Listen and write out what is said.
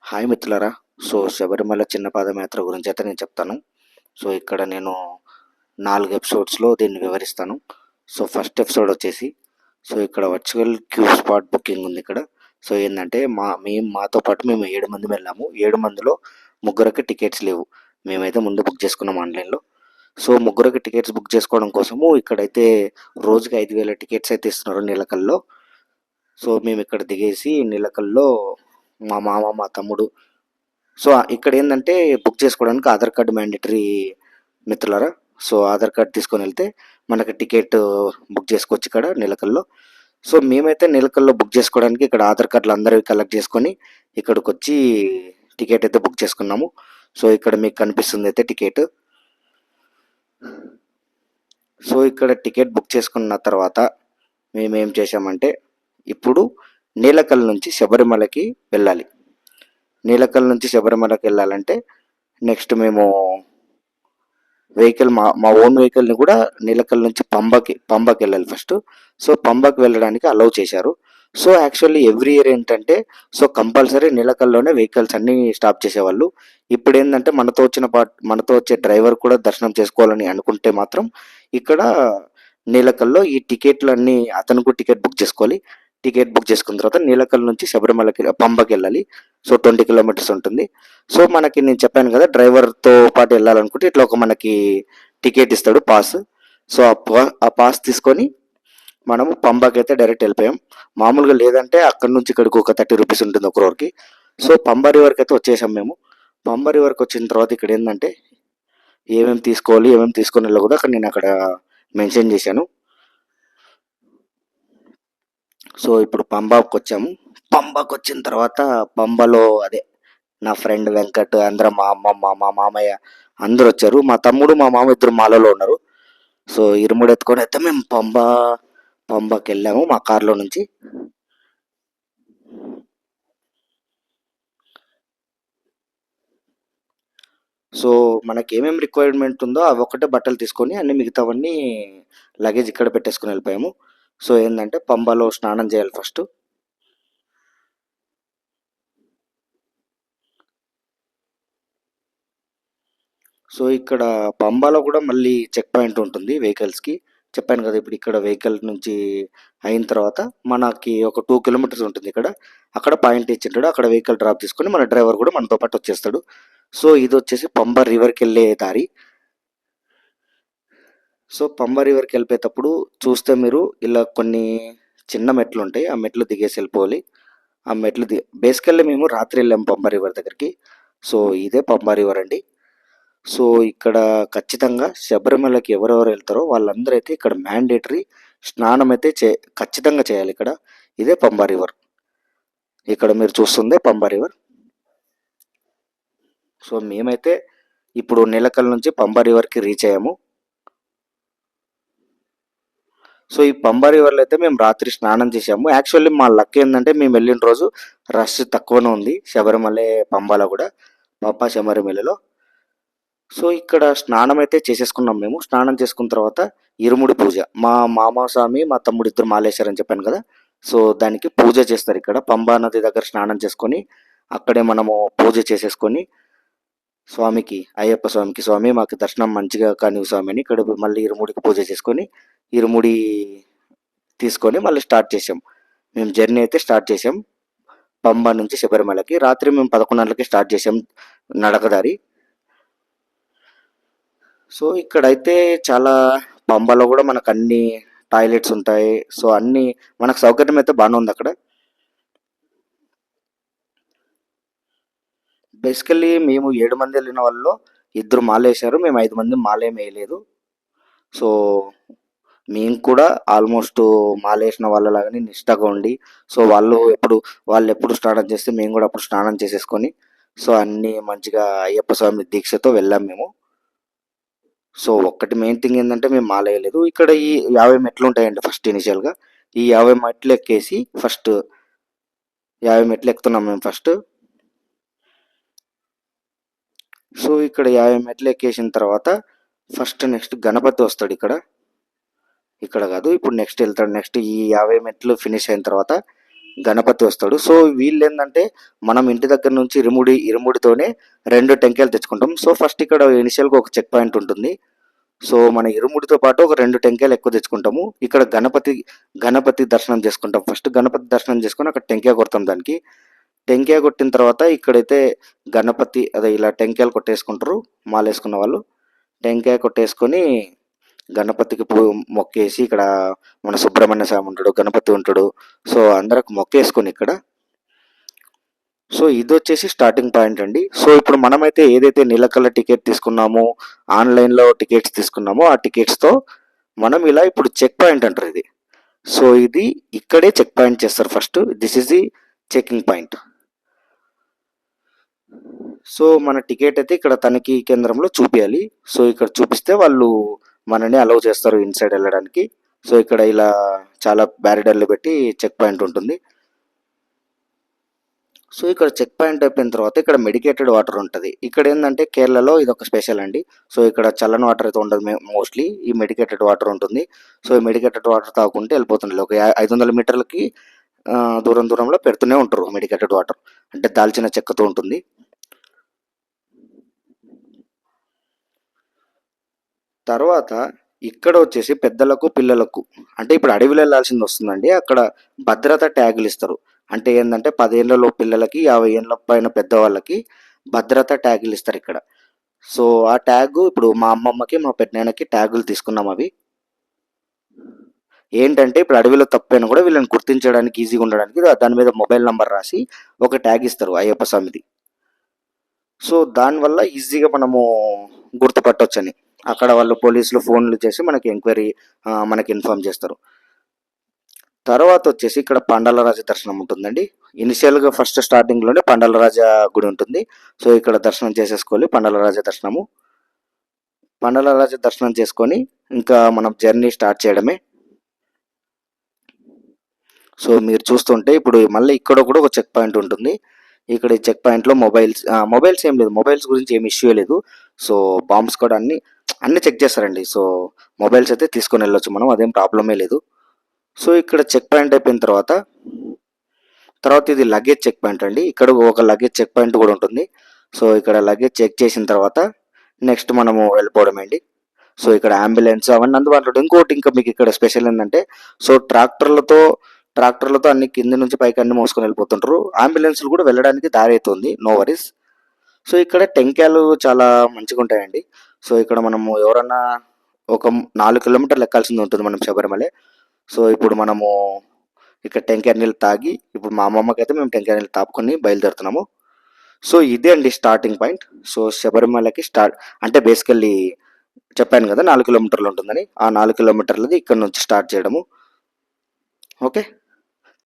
Hi మిత్రులారా. శబరిమల చిన్న పాదయాత్ర గురించి అయితే నేను చెప్తాను. ఇక్కడ నేను 4 ఎపిసోడ్స్‌లో దీన్ని వివరిస్తాను. ఫస్ట్ ఎపిసోడ్ వచ్చేసి ఇక్కడ వర్చువల్ క్యూ స్పాట్ బుకింగ్ ఉంది ఇక్కడ. ఏందంటే మాతో పాటు మేము 7 మంది వెళ్ళాము. 7 మందిలో ముగ్గురికి టికెట్స్ లేవు. మేమైతే ముందు బుక్ చేసుకున్నాం ఆన్‌లైన్‌లో. ముగ్గురికి టికెట్స్ బుక్ చేసుకోవడం కోసము ఇక్కడైతే రోజుకి 5,000 టికెట్స్ అయితే ఇస్తున్నారు నీలకల్లో. మేము ఇక్కడ దిగేసి నీలకల్లో మా మామ, మా తమ్ముడు ఇక్కడ ఏంటంటే బుక్ చేసుకోవడానికి ఆధార్ కార్డు మ్యాండేటరీ మిత్రులారా. ఆధార్ కార్డు తీసుకొని వెళ్తే మనకి టికెట్ బుక్ చేసుకోవచ్చు ఇక్కడ నీలకల్లో. మేమైతే నీలకల్లో బుక్ చేసుకోవడానికి ఇక్కడ ఆధార్ కార్డులు అందరివి కలెక్ట్ చేసుకొని ఇక్కడికి వచ్చి టికెట్ అయితే బుక్ చేసుకున్నాము. ఇక్కడ మీకు కనిపిస్తుంది అయితే టికెట్. ఇక్కడ టికెట్ బుక్ చేసుకున్న తర్వాత మేమేం చేసామంటే ఇప్పుడు నీలకల్ నుంచి శబరిమలకి వెళ్ళాలి. నీలకల్ నుంచి శబరిమలకి వెళ్ళాలంటే నెక్స్ట్ మేము వెహికల్ మా ఓన్ వెహికల్ని కూడా నీలకల్ నుంచి పంబకి వెళ్ళాలి ఫస్ట్. పంబకి వెళ్ళడానికి అలౌ చేశారు. యాక్చువల్లీ ఎవ్రీ ఇయర్ ఏంటంటే కంపల్సరీ నీలకల్లోనే వెహికల్స్ అన్నీ స్టాప్ చేసేవాళ్ళు. ఇప్పుడు ఏంటంటే మనతో వచ్చే డ్రైవర్ కూడా దర్శనం చేసుకోవాలని అనుకుంటే మాత్రం ఇక్కడ నీలకల్లో ఈ టికెట్లన్నీ అతనికి టికెట్ బుక్ చేసుకోవాలి. టికెట్ బుక్ చేసుకున్న తర్వాత నీలకల్ నుంచి శబరిమలకి పంబకి వెళ్ళాలి. 20 కిలోమీటర్స్ ఉంటుంది. మనకి నేను చెప్పాను కదా, డ్రైవర్తో పాటు వెళ్ళాలనుకుంటే ఇట్లా ఒక మనకి టికెట్ ఇస్తాడు, పాస్. ఆ పాస్ తీసుకొని మనము పంబాకి అయితే డైరెక్ట్ వెళ్ళిపోయాం. మామూలుగా లేదంటే అక్కడ నుంచి ఇక్కడికి ఒక 30 రూపీస్ ఉంటుంది ఒక రోజుకి. పంబా రివర్కి అయితే వచ్చేసాం మేము. పంబా రివర్కి వచ్చిన తర్వాత ఇక్కడ ఏంటంటే ఏమేమి తీసుకోవాలి, ఏమేమి తీసుకొని వెళ్ళకూడదు అక్కడ నేను మెన్షన్ చేశాను. ఇప్పుడు పంబాకి వచ్చాము. పంబాకి వచ్చిన తర్వాత పంబలో అదే నా ఫ్రెండ్ వెంకట్, అందరూ మా అమ్మమ్మ, మా మామయ్య అందరూ వచ్చారు. మా తమ్ముడు, మా మామ ఇద్దరు మాలలో ఉన్నారు. ఇరుముడు ఎత్తుకొని అయితే మేము పంబాకి వెళ్ళాము మా కార్లో నుంచి. మనకి ఏమేమి రిక్వైర్మెంట్ ఉందో అవి ఒకటే బట్టలు తీసుకొని అన్ని మిగతావన్నీ లగేజ్ ఇక్కడ పెట్టేసుకుని వెళ్ళిపోయాము. ఏంటంటే పంబాలో స్నానం చేయాలి ఫస్ట్. ఇక్కడ పంబాలో కూడా మళ్ళీ చెక్ పాయింట్ ఉంటుంది వెహికల్స్కి. చెప్పాను కదా, ఇప్పుడు ఇక్కడ వెహికల్ నుంచి అయిన తర్వాత మనకి ఒక 2 కిలోమీటర్స్ ఉంటుంది ఇక్కడ. అక్కడ పాయింట్ ఇచ్చింటాడు, అక్కడ వెహికల్ డ్రాప్ చేసుకొని మన డ్రైవర్ కూడా మనతో పాటు వచ్చేస్తాడు. ఇది వచ్చేసి పంబా రివర్కి వెళ్ళే దారి. పంబా రివర్కి వెళ్ళిపోయేటప్పుడు చూస్తే మీరు ఇలా కొన్ని చిన్న మెట్లు ఉంటాయి, ఆ మెట్లు దిగేసి వెళ్ళిపోవాలి. ఆ మెట్లు బేసికల్లీ మేము రాత్రి వెళ్ళాము పంబా రివర్ దగ్గరికి. ఇదే పంబా రివర్ అండి. ఇక్కడ ఖచ్చితంగా శబరిమలకి ఎవరెవరు వెళ్తారో వాళ్ళందరూ అయితే ఇక్కడ మ్యాండేటరీ స్నానం అయితే ఖచ్చితంగా చేయాలి ఇక్కడ. ఇదే పంబా రివర్. ఇక్కడ మీరు చూస్తుందే పంబా రివర్. మేమైతే ఇప్పుడు నీలకల్ నుంచి పంబా రివర్కి రీచ్ అయ్యాము. ఈ పంబా రివర్లో అయితే మేము రాత్రి స్నానం చేసాము. యాక్చువల్లీ మా లక్ ఏంటంటే మేము వెళ్ళిన రోజు రష్ తక్కువనే ఉంది శబరిమల పంబాలో కూడా, పాపా శబరిమలలో. ఇక్కడ స్నానం అయితే చేసేసుకున్నాం మేము. స్నానం చేసుకున్న తర్వాత ఇరుముడి పూజ, మా మామ స్వామి, మా తమ్ముడు ఇద్దరు మాలేశారని చెప్పాను కదా. దానికి పూజ చేస్తారు ఇక్కడ పంబా నది దగ్గర. స్నానం చేసుకొని అక్కడే మనము పూజ చేసేసుకొని స్వామికి, అయ్యప్ప స్వామికి, స్వామి మాకు దర్శనం మంచిగా కానివ్వు స్వామి అని ఇక్కడ మళ్ళీ ఇరుముడికి పూజ చేసుకొని ఇరుముడి తీసుకొని మళ్ళీ స్టార్ట్ చేసాం. మేము జర్నీ అయితే స్టార్ట్ చేసాం పంబా నుంచి శబరిమలకి. రాత్రి మేము 11 గంటలకి స్టార్ట్ చేసాం నడకదారి. ఇక్కడైతే చాలా పంబాలో కూడా మనకు అన్ని టాయిలెట్స్ ఉంటాయి. అన్ని మనకు సౌకర్యం అయితే బాగానే ఉంది అక్కడ. బేసికల్లీ మేము 7 మంది వెళ్ళిన వాళ్ళలో 2 మాలేశారు, మేము 5 మంది మాలేం వేయలేదు. మేము కూడా ఆల్మోస్ట్ మాలేసిన వాళ్ళలాగానే నిష్టగా ఉండి వాళ్ళు ఎప్పుడు స్నానం చేస్తే మేము కూడా అప్పుడు స్నానం చేసేసుకొని అన్నీ మంచిగా అయ్యప్ప స్వామి దీక్షతో వెళ్ళాం మేము. ఒక్కటి మెయిన్ థింగ్ ఏంటంటే మేము మాలేయలేదు. ఇక్కడ ఈ 50 మెట్లు ఉంటాయండి ఫస్ట్ ఇనిషియల్గా. ఈ 50 మెట్లు ఎక్కేసి ఫస్ట్ 50 మెట్లు ఎక్కుతున్నాం మేము ఫస్ట్. ఇక్కడ 50 మెట్లు ఎక్కేసిన తర్వాత ఫస్ట్ నెక్స్ట్ గణపతి వస్తాడు ఇక్కడ కాదు, ఇప్పుడు నెక్స్ట్ వెళ్తాడు. నెక్స్ట్ ఈ 50 మెట్లు ఫినిష్ అయిన తర్వాత గణపతి వస్తాడు. సో వీళ్ళు ఏంటంటే మనం ఇంటి దగ్గర నుంచి ఇరుముడితోనే 2 టెంకాయలు తెచ్చుకుంటాం. సో ఫస్ట్ ఇక్కడ ఇనిషియల్గా ఒక చెక్ పాయింట్ ఉంటుంది. సో మన ఇరుముడితో పాటు ఒక 2 టెంకాయలు ఎక్కువ తెచ్చుకుంటాము. ఇక్కడ గణపతి దర్శనం చేసుకుంటాం. ఫస్ట్ గణపతి దర్శనం చేసుకొని అక్కడ టెంకాయ కొడతాం దానికి. టెంకాయ కొట్టిన తర్వాత ఇక్కడైతే గణపతి అదే ఇలా టెంకాయలు కొట్టేసుకుంటారు మాలేసుకున్న వాళ్ళు. టెంకాయ కొట్టేసుకొని గణపతికి మొక్కేసి ఇక్కడ మన సుబ్రహ్మణ్య స్వామి ఉంటాడు, గణపతి ఉంటాడు. సో అందరికి మొక్కేసుకొని ఇక్కడ. సో ఇది వచ్చేసి స్టార్టింగ్ పాయింట్ అండి. సో ఇప్పుడు మనమైతే ఏదైతే నీలకల్ల టికెట్ తీసుకున్నామో, ఆన్లైన్లో టికెట్స్ తీసుకున్నామో ఆ టికెట్స్తో మనం ఇలా ఇప్పుడు చెక్ పాయింట్ అంటారు ఇది. సో ఇది ఇక్కడే చెక్ పాయింట్ చేస్తారు first. This is the checking point. So మన టికెట్ అయితే ఇక్కడ తనిఖీ కేంద్రంలో చూపించాలి. సో ఇక్కడ చూపిస్తే వాళ్ళు మనని అలౌ చేస్తారు ఇన్సైడ్ వెళ్ళడానికి. సో ఇక్కడ ఇలా చాలా బ్యారిడర్లు పెట్టి చెక్ పాయింట్ ఉంటుంది. సో ఇక్కడ చెక్ పాయింట్ అయిపోయిన తర్వాత ఇక్కడ మెడికేటెడ్ వాటర్ ఉంటుంది. ఇక్కడ ఏంటంటే కేరళలో ఇది ఒక స్పెషల్ అండి. సో ఇక్కడ చల్లని వాటర్ అయితే ఉండదు మోస్ట్లీ, ఈ మెడికేటెడ్ వాటర్ ఉంటుంది. సో ఈ మెడికేటెడ్ వాటర్ తాగుకుంటే వెళ్ళిపోతుంది. ఒక 500 మీటర్లకి దూరంలో పెడుతూనే ఉంటారు మెడికేటెడ్ వాటర్. అంటే దాల్చిన చెక్కతో ఉంటుంది. తర్వాత ఇక్కడ వచ్చేసి పెద్దలకు పిల్లలకు అంటే ఇప్పుడు అడవిలో వెళ్ళాల్సింది వస్తుందండి. అక్కడ భద్రత ట్యాగులు ఇస్తారు. అంటే ఏంటంటే 10 ఏళ్ళలో పిల్లలకి 50 ఏళ్ళ పైన పెద్దవాళ్ళకి భద్రత ట్యాగులు ఇస్తారు ఇక్కడ. సో ఆ ట్యాగు ఇప్పుడు మా అమ్మమ్మకి మా పెద్దనాన్నకి ట్యాగులు తీసుకున్నాం. అవి ఏంటంటే ఇప్పుడు అడవిలో తప్పైనా కూడా వీళ్ళని గుర్తించడానికి ఈజీగా ఉండడానికి దాని మీద మొబైల్ నంబర్ రాసి ఒక ట్యాగ్ ఇస్తారు అయ్యప్ప స్వామిది. సో దానివల్ల ఈజీగా మనము గుర్తుపట్టొచ్చని అక్కడ వాళ్ళు పోలీసులు ఫోన్లు చేసి మనకి ఎంక్వైరీ మనకి ఇన్ఫార్మ్ చేస్తారు. తర్వాత వచ్చేసి ఇక్కడ పండాలరాజ దర్శనం ఉంటుందండి. ఇనిషియల్గా ఫస్ట్ స్టార్టింగ్లోనే పండాలరాజ గుడి ఉంటుంది. సో ఇక్కడ దర్శనం చేసేసుకోవాలి. పండాలరాజ దర్శనం చేసుకొని ఇంకా మనం జర్నీ స్టార్ట్ చేయడమే. సో మీరు చూస్తుంటే ఇప్పుడు మళ్ళీ ఇక్కడ కూడా ఒక చెక్ పాయింట్ ఉంటుంది. ఇక్కడ ఈ చెక్ పాయింట్లో మొబైల్స్ ఏం లేదు, మొబైల్స్ గురించి ఏమి ఇష్యూ లేదు. సో బాంబ్స్ కూడా అన్ని చెక్ చేస్తారండి. సో మొబైల్స్ అయితే తీసుకొని వెళ్ళొచ్చు మనం, అదేం ప్రాబ్లమే లేదు. సో ఇక్కడ చెక్ పాయింట్ అయిపోయిన తర్వాత ఇది లగేజ్ చెక్ పాయింట్ అండి. ఇక్కడ ఒక లగేజ్ చెక్ పాయింట్ కూడా ఉంటుంది. సో ఇక్కడ లగేజ్ చెక్ చేసిన తర్వాత నెక్స్ట్ మనము వెళ్ళిపోవడం అండి. సో ఇక్కడ అంబులెన్స్ అవన్నీ అందుబాటులో. ఇంకోటి ఇంకా మీకు ఇక్కడ స్పెషల్ ఏంటంటే సో ట్రాక్టర్లతో అన్ని కింద నుంచి పైకి అన్ని మోసుకొని వెళ్ళిపోతుంటారు. అంబులెన్స్లు కూడా వెళ్ళడానికి దారి అవుతుంది, నో వరీస్. సో ఇక్కడ టెంకాయలు చాలా మంచిగా ఉంటాయండి. సో ఇక్కడ మనము ఎవరన్నా ఒక 4 కిలోమీటర్లు ఎక్కాల్సింది ఉంటుంది మనం శబరిమలై. సో ఇప్పుడు మనము ఇక్కడ టెంకాయ నీళ్ళు తాగి ఇప్పుడు మా అమ్మమ్మకి అయితే మేము టెంకాయ నీళ్ళు తాపుకొని బయలుదేరుతున్నాము. సో ఇదే అండి స్టార్టింగ్ పాయింట్. సో శబరిమలకి అంటే బేసికల్లీ చెప్పాను కదా 4 కిలోమీటర్లు ఉంటుందని. ఆ 4 కిలోమీటర్లది ఇక్కడ నుంచి స్టార్ట్ చేయడము. ఓకే.